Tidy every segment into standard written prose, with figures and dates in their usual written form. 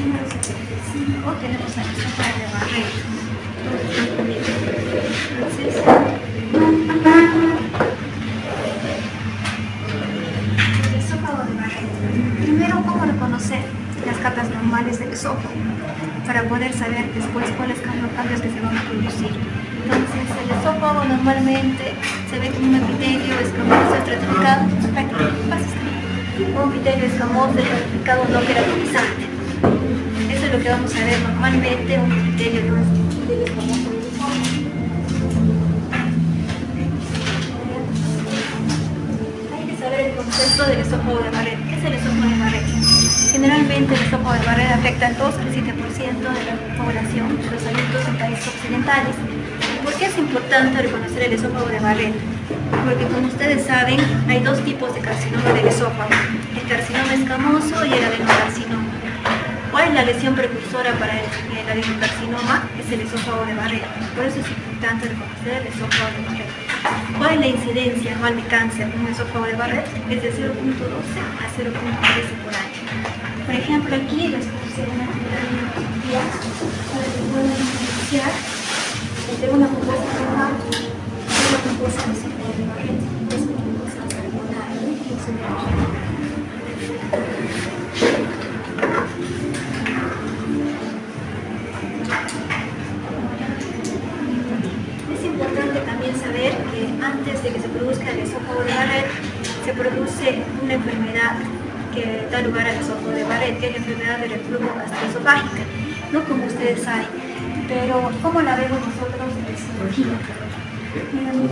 número 75 tenemos al esófago de Barrett. Entonces, el esófago de Barrett. Primero, ¿cómo reconocer las capas normales del esófago? Para poder saber después cuáles son los cambios que se van a producir. Entonces, el esófago normalmente se ve como un epitelio escamoso estratificado, un epitelio escamoso estratificado no queratinizante. Eso es lo que vamos a ver normalmente, un epitelio no epitelio escamoso del esófago. Hay que saber el concepto del esófago de Barrett. ¿Qué es el esófago de Barrett? Generalmente el esófago de Barrett afecta al 2 al 7% de la población de los adultos en países occidentales. ¿Por qué es importante reconocer el esófago de Barrett? Porque como ustedes saben, hay dos tipos de carcinoma del esófago, el carcinoma escamoso y el adenocarcinoma. ¿Cuál es la lesión precursora para el adenocarcinoma? Es el esófago de Barrett. Por eso es importante reconocer el esófago de Barrett. ¿Cuál es la incidencia anual de cáncer en un esófago de Barrett? Es de 0.12 a 0.13 por año. Por ejemplo, aquí les puse una fotografía para que puedan diferenciar entre una mucosa normal y una mucosa de esófago de Barrett. Es una mucosa pulmonar, Es importante también saber que antes de que se produzca el esófago de Barrett, se produce una enfermedad que da lugar al esófago de Barrett, que es la enfermedad de reflujo gastroesofágica, no como ustedes saben, pero ¿cómo la vemos nosotros en cirugía?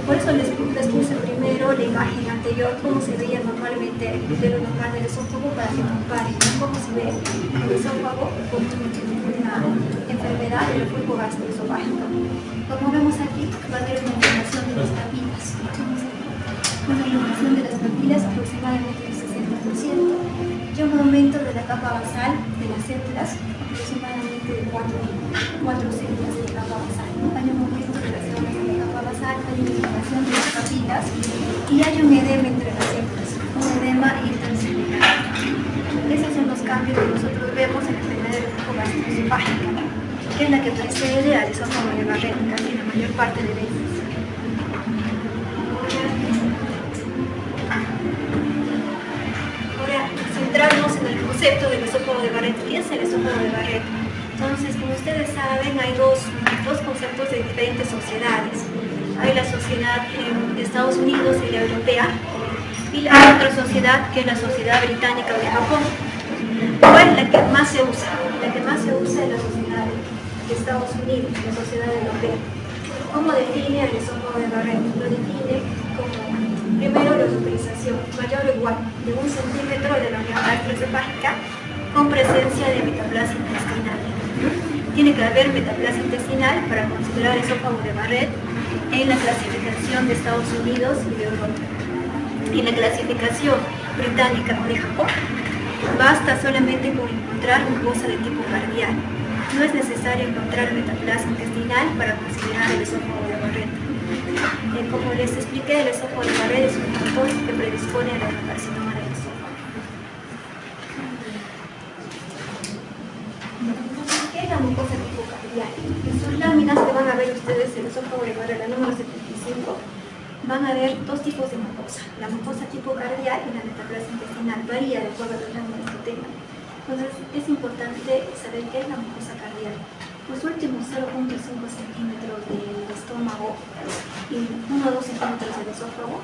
Por eso les puse primero la imagen anterior, cómo se veía normalmente el epitelio normal del esófago para que comparen cómo se ve el esófago como una enfermedad del reflujo gastroesofágico. Como vemos aquí, va a haber una inflamación de las papilas. Una inflamación de las papilas aproximadamente del 60% y un aumento de la capa basal de las células aproximadamente de 4 células de capa basal. Hay un aumento de las células de la capa basal, hay una inflamación de las papilas y hay un edema entre las células, un edema intercelular. Esos son los cambios que nosotros vemos en la enfermedad del reflujo gastroesofágico, que es la que precede al esófago de Barrett casi la mayor parte de veces. Centrarnos en el concepto del esófago de Barrett. ¿Qué es el esófago de Barrett? Entonces, como ustedes saben, hay dos conceptos de diferentes sociedades. Hay la sociedad de Estados Unidos y la europea, y la otra sociedad que es la sociedad británica o de Japón. ¿Cuál es la que más se usa? La que más se usa es la sociedad de Estados Unidos, la sociedad europea. ¿Cómo define el esófago de Barrett? Lo define como primero la localización mayor o igual de 1 centímetro de la unidad gastroesofágica con presencia de metaplasia intestinal. Tiene que haber metaplasia intestinal para considerar el esófago de Barrett en la clasificación de Estados Unidos y de Europa. En la clasificación británica o de Japón, basta solamente con encontrar mucosa de tipo cardiac. No es necesario encontrar metaplasia intestinal para considerar el esófago de Barrett. Como les expliqué, el esófago de Barrett es un factor que predispone al adenocarcinoma del esófago. ¿Qué es la mucosa tipo cardiac? En sus láminas que van a ver ustedes el esófago de Barrett, la número 75, van a ver dos tipos de mucosa. La mucosa tipo cardiac y la metaplasia intestinal. Varía de acuerdo a las láminas que tengan. Entonces, es importante saber qué es la mucosa cardíaca. Los últimos 0.5 centímetros del estómago y 1 o 2 centímetros del esófago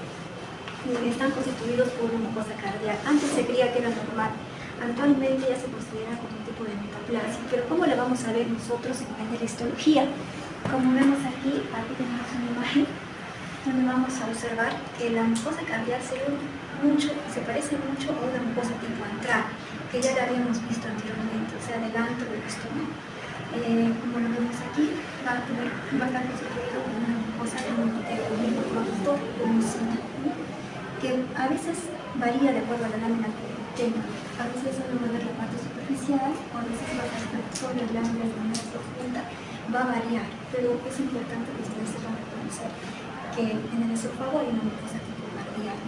están constituidos por una mucosa cardíaca. Antes se creía que era normal. Actualmente ya se considera como un tipo de metaplasia. Pero ¿cómo la vamos a ver nosotros en la histología? Como vemos aquí tenemos una imagen donde vamos a observar que la mucosa cardíaca se parece mucho a una mucosa tipo antral, que ya la habíamos visto anteriormente, o sea, delante del estómago. Como lo vemos aquí, va a estar constituido con una mucosa de un factor que a veces varía de acuerdo a la lámina que tenga. A veces solo va a ver la parte superficial, o a veces va a estar sobre las láminas de manera profunda, va a variar, pero es importante que ustedes sepan reconocer que en el esófago hay una mucosa tipo cardíaca.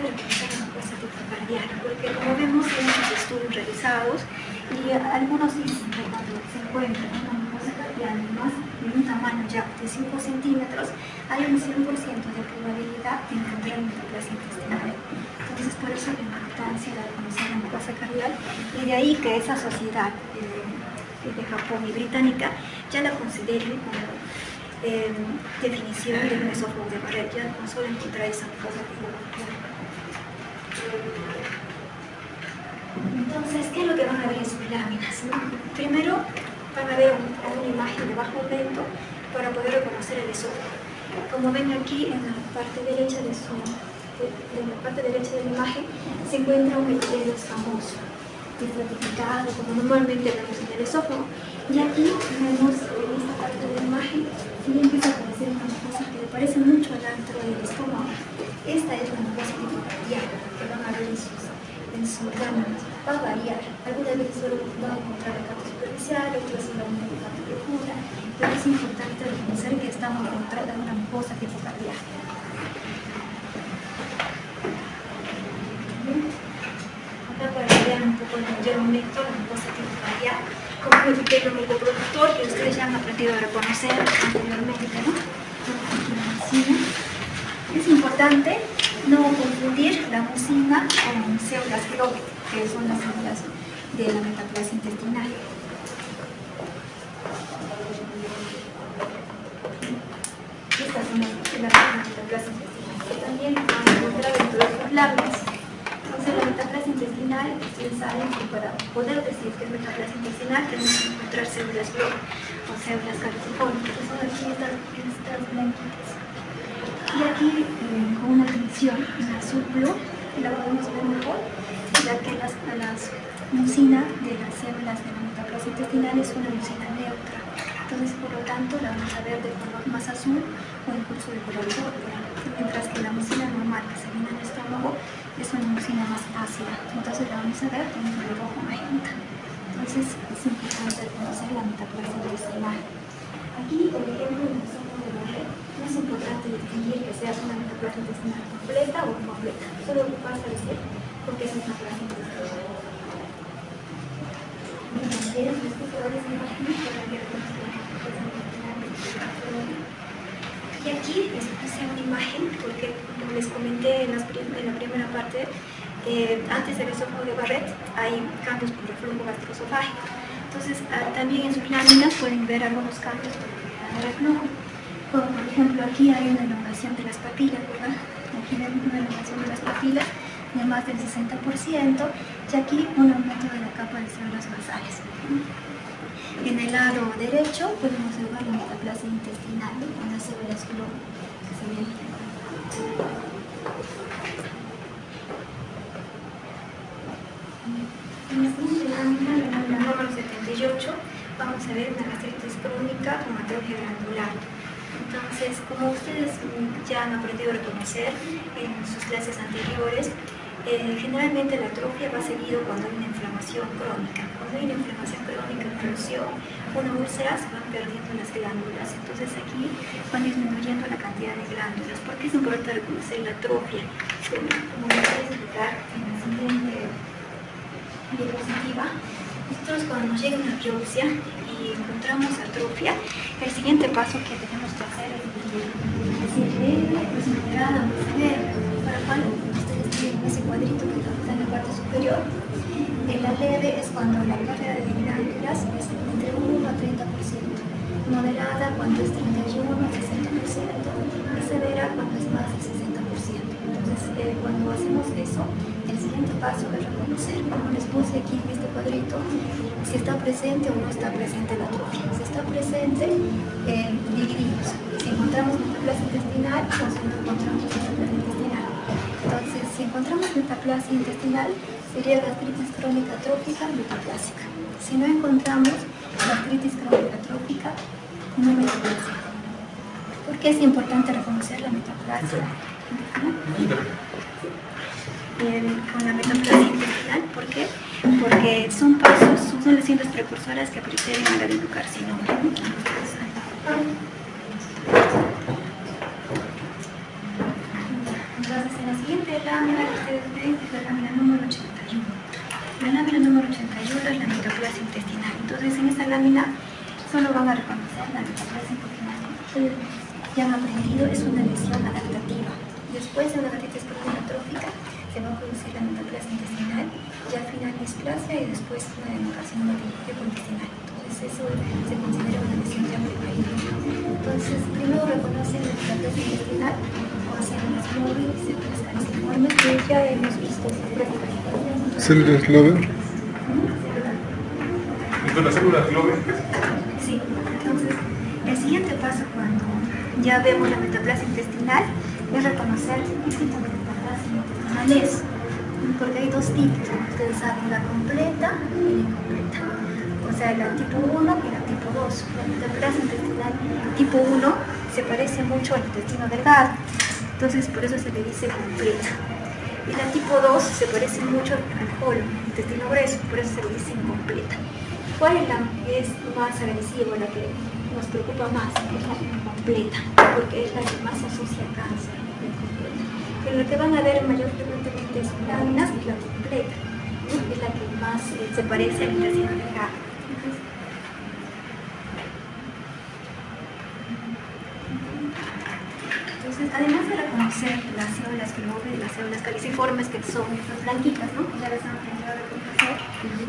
reconocer la mucosa tipo cardiac, porque como vemos hay muchos estudios realizados y algunos dicen que cuando se encuentra una mucosa cardiac más de un tamaño ya de 5 centímetros, hay un 100% de probabilidad de encontrar metaplasia intestinal. Entonces, por eso la importancia de reconocer la mucosa cardiac, y de ahí que esa sociedad de Japón y británica ya la consideren como definición de un esófago de Barrett, ya no solo encontrar esa mucosa cardiac. Entonces, ¿qué es lo que van a ver en sus láminas? Primero, van a ver una imagen de bajo aumento para poder reconocer el esófago. Como ven aquí en la parte derecha de la imagen se encuentra un epitelio escamoso, estratificado, como normalmente vemos en el esófago. Y aquí vemos en esta parte de la imagen que empieza a aparecer una mucosa que le parece mucho al antro del estómago. Esta es la mucosa tipo cardiaca que van a ver en sus láminas. Va a variar. Algunas veces solo van a encontrar la capa superficial, otras solamente la parte profunda, pero es importante reconocer que estamos encontrando una mucosa tipo cardiaca. Acá para que vean un poco el mayor aumento de la mucosa tipo cardiaca, como un epitelio mucoproductor que ustedes ya han aprendido a reconocer anteriormente, ¿no? Es importante no confundir la mucina con células Gro, que son las células de la metaplasia intestinal. Estas son las células de la metaplasia intestinal, que también van a encontrar dentro de sus láminas. Entonces, la metaplasia intestinal, ustedes saben que para poder decir que es metaplasia intestinal tenemos que encontrar células Gro o células calcifónicas, que son aquí estas blanquitas. Y aquí, con una división en azul blue, la podemos ver mejor, ya que la mucina de las células de la metaplasia intestinal es una mucina neutra. Entonces, por lo tanto, la vamos a ver de color más azul o incluso de color púrpura, mientras que la mucina normal que se ve en el estómago es una mucina más ácida. Entonces, la vamos a ver con un color rojo magenta. Entonces, es importante conocer la metaplasia intestinal. Aquí, por ejemplo, en el estómago de Barrett, no es importante distinguir que sea una metaplasia intestinal completa o incompleta. Solo basta decir porque es metaplasia intestinal. También les puse varias imágenes para que reconozcan la metaplasia intestinal. Y aquí les puse una imagen porque, como les comenté en la primera parte, antes del esófago de Barrett hay cambios por reflujo gastroesofágico. Entonces, también en sus láminas pueden ver algunos cambios por el reflujo. Como por ejemplo, aquí hay una elongación de las papilas, ¿verdad? Aquí vemos una elongación de las papilas de más del 60%, y aquí un aumento de la capa de células basales. En el lado derecho podemos observar la metaplasia intestinal con las células Gro que se ven. En la siguiente lámina, la número 78, vamos a ver una gastritis crónica con atrofia glandular. Entonces, como ustedes ya han aprendido a reconocer en sus clases anteriores, generalmente la atrofia va seguido cuando hay una inflamación crónica. Cuando hay una inflamación crónica, inflamación, una úlcera, se van perdiendo las glándulas. Entonces aquí van disminuyendo la cantidad de glándulas. ¿Por qué es importante reconocer la atrofia? Como les voy a explicar en la siguiente diapositiva, nosotros cuando nos llega una biopsia y encontramos atrofia, el siguiente paso que tenemos que hacer es decir, leve, pues moderada, muy severa, para cual ustedes tienen ese cuadrito que está en la parte superior. La leve es cuando la pérdida de glándulas es entre 1 a 30%, moderada cuando es 31 a 60% y severa cuando es más del 60%. Entonces, cuando hacemos eso, el siguiente paso es reconocer, como les puse aquí en este cuadrito, si está presente o no está presente la atrofia. Si está presente, dividimos. Si encontramos metaplasia intestinal o si no encontramos metaplasia intestinal. Entonces, si encontramos metaplasia intestinal, sería gastritis crónica atrófica metaplásica. Si no encontramos gastritis crónica atrófica, no metaplasia. ¿Por qué es importante reconocer la metaplasia intestinal? Con la metaplasia intestinal, ¿por qué? Porque son pasos, son lesiones precursoras que preceden al adenocarcinoma. Entonces, en la siguiente lámina que ustedes ven es la lámina número 81. La lámina número 81 es la metaplasia intestinal. Entonces, en esta lámina solo van a reconocer la metaplasia intestinal. Ustedes ya han aprendido, es una lesión adaptativa. Después de una hepatitis crónica se va a producir la metaplasia intestinal, ya al final displasia y después una carcinoma intestinal. Entonces, eso se considera una lesión ya precaída. Entonces, primero reconocen la metaplasia intestinal con células Glover y células calciformes, que ya hemos visto en prácticamente. ¿Células Glover? ¿Y con las células Glover? Sí, entonces el siguiente paso cuando ya vemos la metaplasia intestinal es reconocer qué tipo de metaplasia intestinal es, porque hay dos tipos, ustedes saben, la completa y la incompleta, o sea, la tipo 1 y la tipo 2. La metaplasia intestinal tipo 1 se parece mucho al intestino delgado, entonces por eso se le dice completa. Y la tipo 2 se parece mucho al colon, intestino grueso, por eso se le dice incompleta. ¿Cuál es la que es más agresiva, la que nos preocupa más? Es la incompleta, porque es la que más se asocia a cáncer, la incompleta. Pero lo que van a ver mayor frecuentemente en sus láminas es la completa, ¿no? Es la que más se parece al intestino delgado. Entonces, además de reconocer las células Glover y las células caliciformes, que son estas blanquitas, ¿no? Ya las han aprendido a reconocer.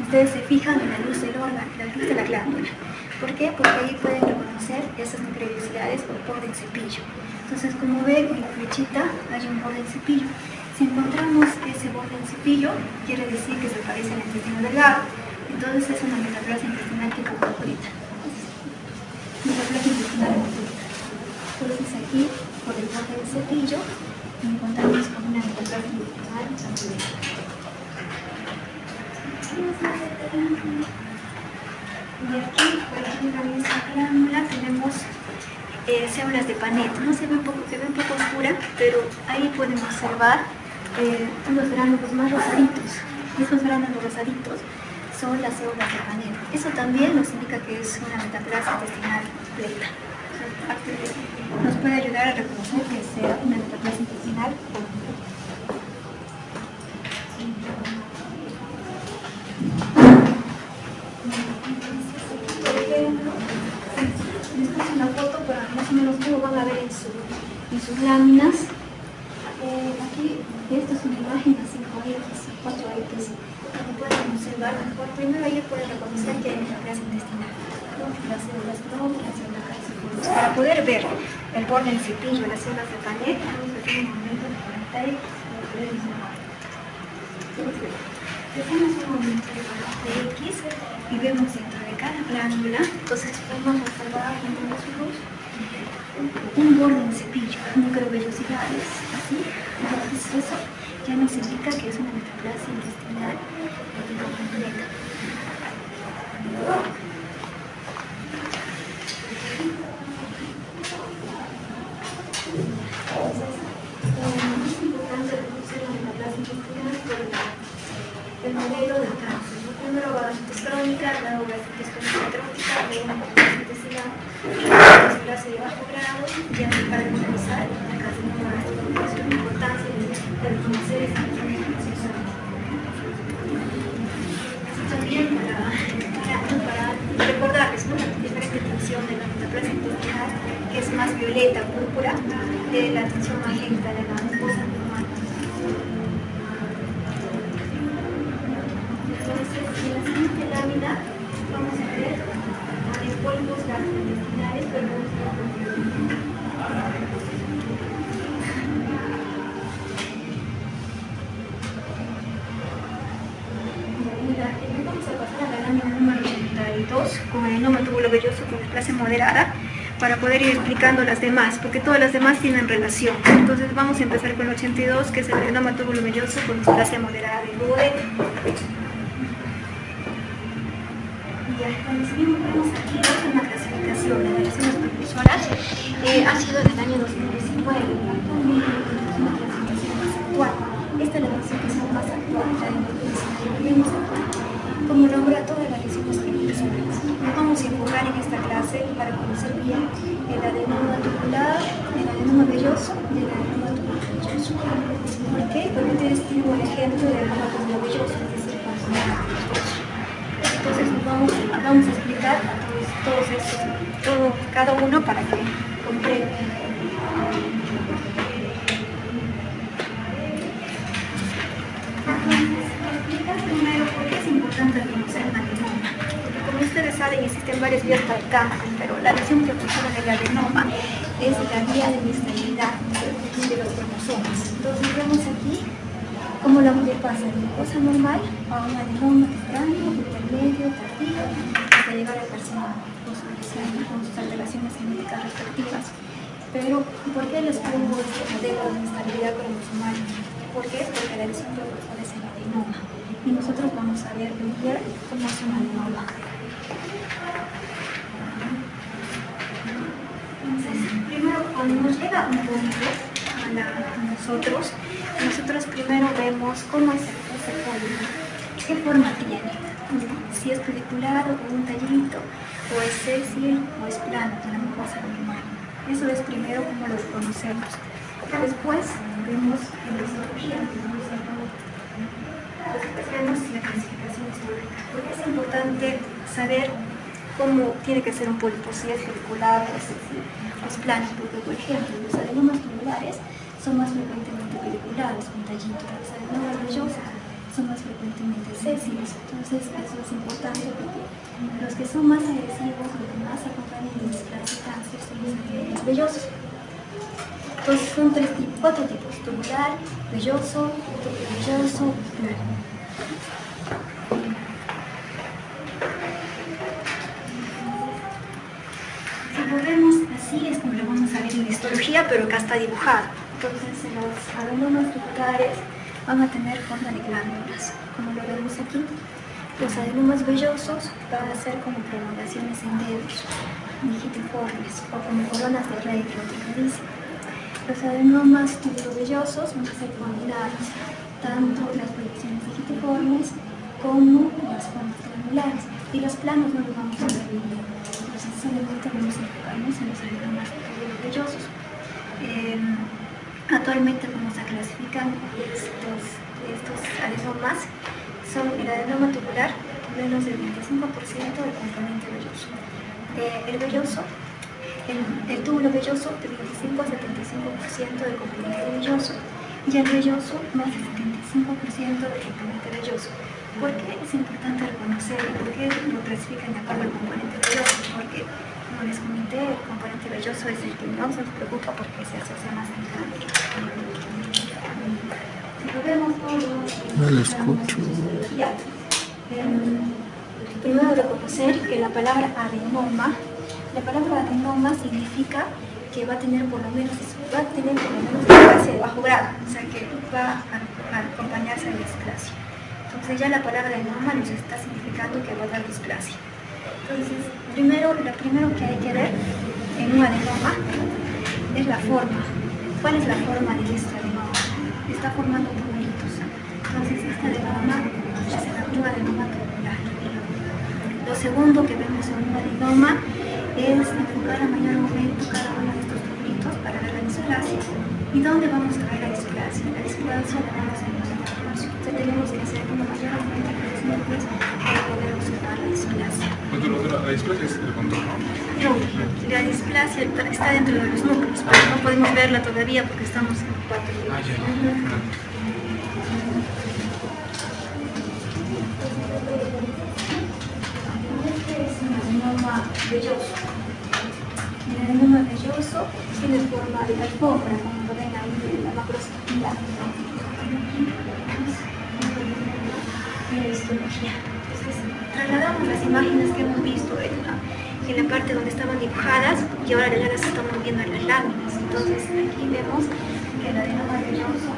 Ustedes se fijan en la luz del órgano, la luz de la glándula. ¿Por qué? Porque ahí pueden reconocer esas nucleosidades por borde cepillo. Entonces, como ven, en la flechita hay un borde cepillo. Si encontramos ese borde en cepillo, quiere decir que se parece al intestino delgado. Entonces, es una metaplasia intestinal tipo completa. Metaplasia intestinal completa. Entonces, aquí, por el borde del cepillo, encontramos con una metaplasia intestinal completa. Y aquí, por ejemplo, en esta glándula tenemos células de Panet. No se ve un poco, se ve un poco oscura, pero ahí pueden observar unos gránulos más rosaditos. Esos gránulos rosaditos son las células de Panet. Eso también nos indica que es una metaplasia intestinal completa. Nos puede ayudar a reconocer que sea una metaplasia intestinal completa. Esta es una foto para más o menos cómo van a ver en sus láminas. Aquí, esta es una imagen de 5X, 4X. Como pueden observar mejor, primero ahí pueden reconocer que hay metaplasia intestinal, ¿no? Las células Glover, las células calciformes. Para poder ver el borde del cepillo, las células de Panet, vamos a hacer un movimiento de 40X. Hacemos un movimiento de 40X y vemos dentro de cada glándula, entonces podemos observar un borde en cepillo, microvellosidades, así. Entonces eso ya nos indica que es una metaplasia intestinal completa. Es importante reconocer la metaplasia intestinal por el modelo del cáncer, ¿no? Primero gastritis crónica, luego gastritis crónica trófica, luego metaplasia intestinal, displasia de bajo grado, ya para finalizar el carcinoma gástrico. Por eso la importancia de reconocer esta metaplasia. Así también para recordarles, ¿no?, la diferente tinción de la metaplasia intestinal, que es más violeta, púrpura, de la tinción magenta de la mucosa normal. Entonces, en la siguiente lámina vamos a ver pólipos gastrointestinales, pero vamos a pasar a la lámina número 82 con el adenoma tubulovelloso con displasia moderada, para poder ir explicando las demás, porque todas las demás tienen relación. Entonces vamos a empezar con el 82, que es el adenoma tubulovelloso con displasia moderada del duodeno. Ya, cuando seguimos, vemos aquí una clasificación de lesiones propulsoras. Ha sido en el año 2019, actualmente es una clasificación más actual. Esta es la clasificación más actual ya en 2019. Vemos aquí como nombra todas las lesiones propulsoras. Nos vamos a enfocar en esta clase para conocer bien el adenoma tubular, el adenoma velloso y el adenoma tubulovelloso. ejemplo de adenoma globovelloso, es decir, consonante velloso. Entonces vamos a explicar a todos estos, cada uno para que comprendan. Explicar primero por qué es importante conocer un adenoma. Porque como ustedes saben, existen varias vías para el cáncer, pero la lesión que funciona del adenoma es la vía de inestabilidad de los cromosomas. Entonces vemos aquí cómo la mujer pasa de cosa normal a un adenoma temprano, intermedio, tardío, hasta llegar al carcinoma con sus alteraciones genéticas respectivas. Pero, ¿por qué les pongo este modelo de inestabilidad cromosomal? ¿Por qué? Porque la lesión precursora es el adenoma. Y nosotros vamos a ver hoy día cómo es un adenoma. Entonces, primero, cuando nos llega un pólipo a nosotros primero vemos cómo es ese pólipo, qué forma tiene, si es pedicular o con un tallito, o es sésil o es plano, de la mucosa normal. Eso es primero como lo reconocemos. Después vemos en la histología, después vemos la clasificación histológica. Porque es importante saber cómo tiene que ser un pólipo, si es pedicular o es plano, porque por ejemplo los adenomas tubulares son más frecuentemente pediculares, con tallitos. Los adenomas vellosos son más frecuentemente sésiles. Entonces eso es importante porque los que son más agresivos, los que más acompañan de displasia y cáncer son los adenomas vellosos. Entonces son cuatro tipos: tubular, velloso, velloso, plano. Si lo vemos así es como lo vamos a ver en la histología, pero acá está dibujado. Entonces los adenomas tubulares van a tener forma de glándulas, como lo vemos aquí. Los adenomas vellosos van a ser como prolongaciones en dedos, digitiformes, o como coronas de rey, que dice. Los adenomas tubulovellosos van a ser familiares, tanto las proyecciones digitiformes como las formas glandulares. Y los planos no los vamos a ver bien. Entonces solamente vamos a enfocarnos en los adenomas tubulovellosos. Actualmente vamos a clasificar estos adenomas. Son el adenoma tubular, menos del 25% del componente velloso. El túbulo velloso de 25 a 75% del componente velloso, y el velloso más del 75% del componente velloso. ¿Por qué es importante reconocerlo? ¿Por qué lo clasifican de acuerdo al componente velloso? Porque, como les comenté, el componente velloso es el que no nos preocupa porque se asocia más al cáncer. Si lo vemos todo, no lo escucho. Primero reconocer que la palabra adenoma significa que va a tener por lo menos displasia de bajo grado, o sea que va a acompañarse de displasia. Entonces ya la palabra adenoma nos está significando que va a dar displasia. Entonces, lo primero que hay que ver en un adenoma es la forma. ¿Cuál es la forma de este adenoma? Está formando tubulitos. Entonces este adenoma es un adenoma tubular. Lo segundo que vemos en un adenoma es enfocar a mayor momento cada uno de estos tubulitos para ver la displasia. ¿Y dónde vamos a ver la displasia? La displasia la vemos en los nervios. Entonces tenemos que hacer una mayor aumento de los nervios para poder observar la displasia. ¿La displasia es el contorno? No, la displasia está dentro de los núcleos, pero no podemos verla todavía porque estamos en 4 días. Velloso. El adenoma velloso tiene forma de alfombra, como lo ven ahí en la macroscopía. La histología. Entonces, trasladamos las imágenes que hemos visto en la parte donde estaban dibujadas y ahora ya las estamos viendo en las láminas. Entonces, aquí vemos que el adenoma velloso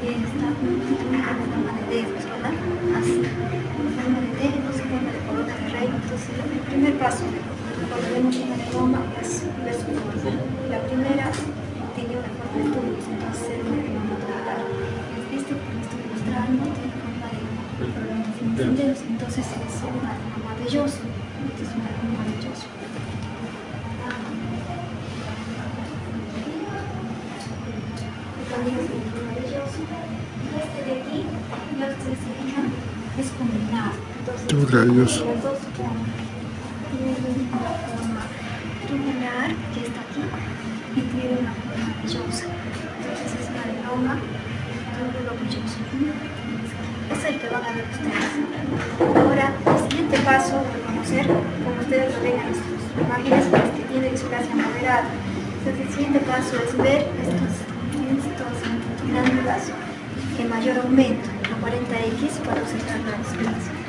está constituido en forma de dedos, ¿verdad? Así, en forma de dedos, en forma de corona de rey. Entonces, el primer paso cuando vemos un adenoma es ver su forma. La primera tiene una forma de túnel, entonces es un adenoma tubular. Este que me estoy mostrando tiene forma de prolongación de dedos, entonces es un adenoma velloso. Este es un adenoma velloso. También es un adenoma velloso. Y este de aquí Tubular, Los dos tienen una forma tubular que está aquí y tiene una forma brillosa. Entonces es un adenoma túbulo brilloso. Es el que van a ver ustedes. Ahora, el siguiente paso a conocer, como ustedes lo ven en nuestras imágenes, es que tiene displasia moderada. Entonces el siguiente paso es ver estos glándulas en mayor aumento, a 40X, cuando se trata de displasia.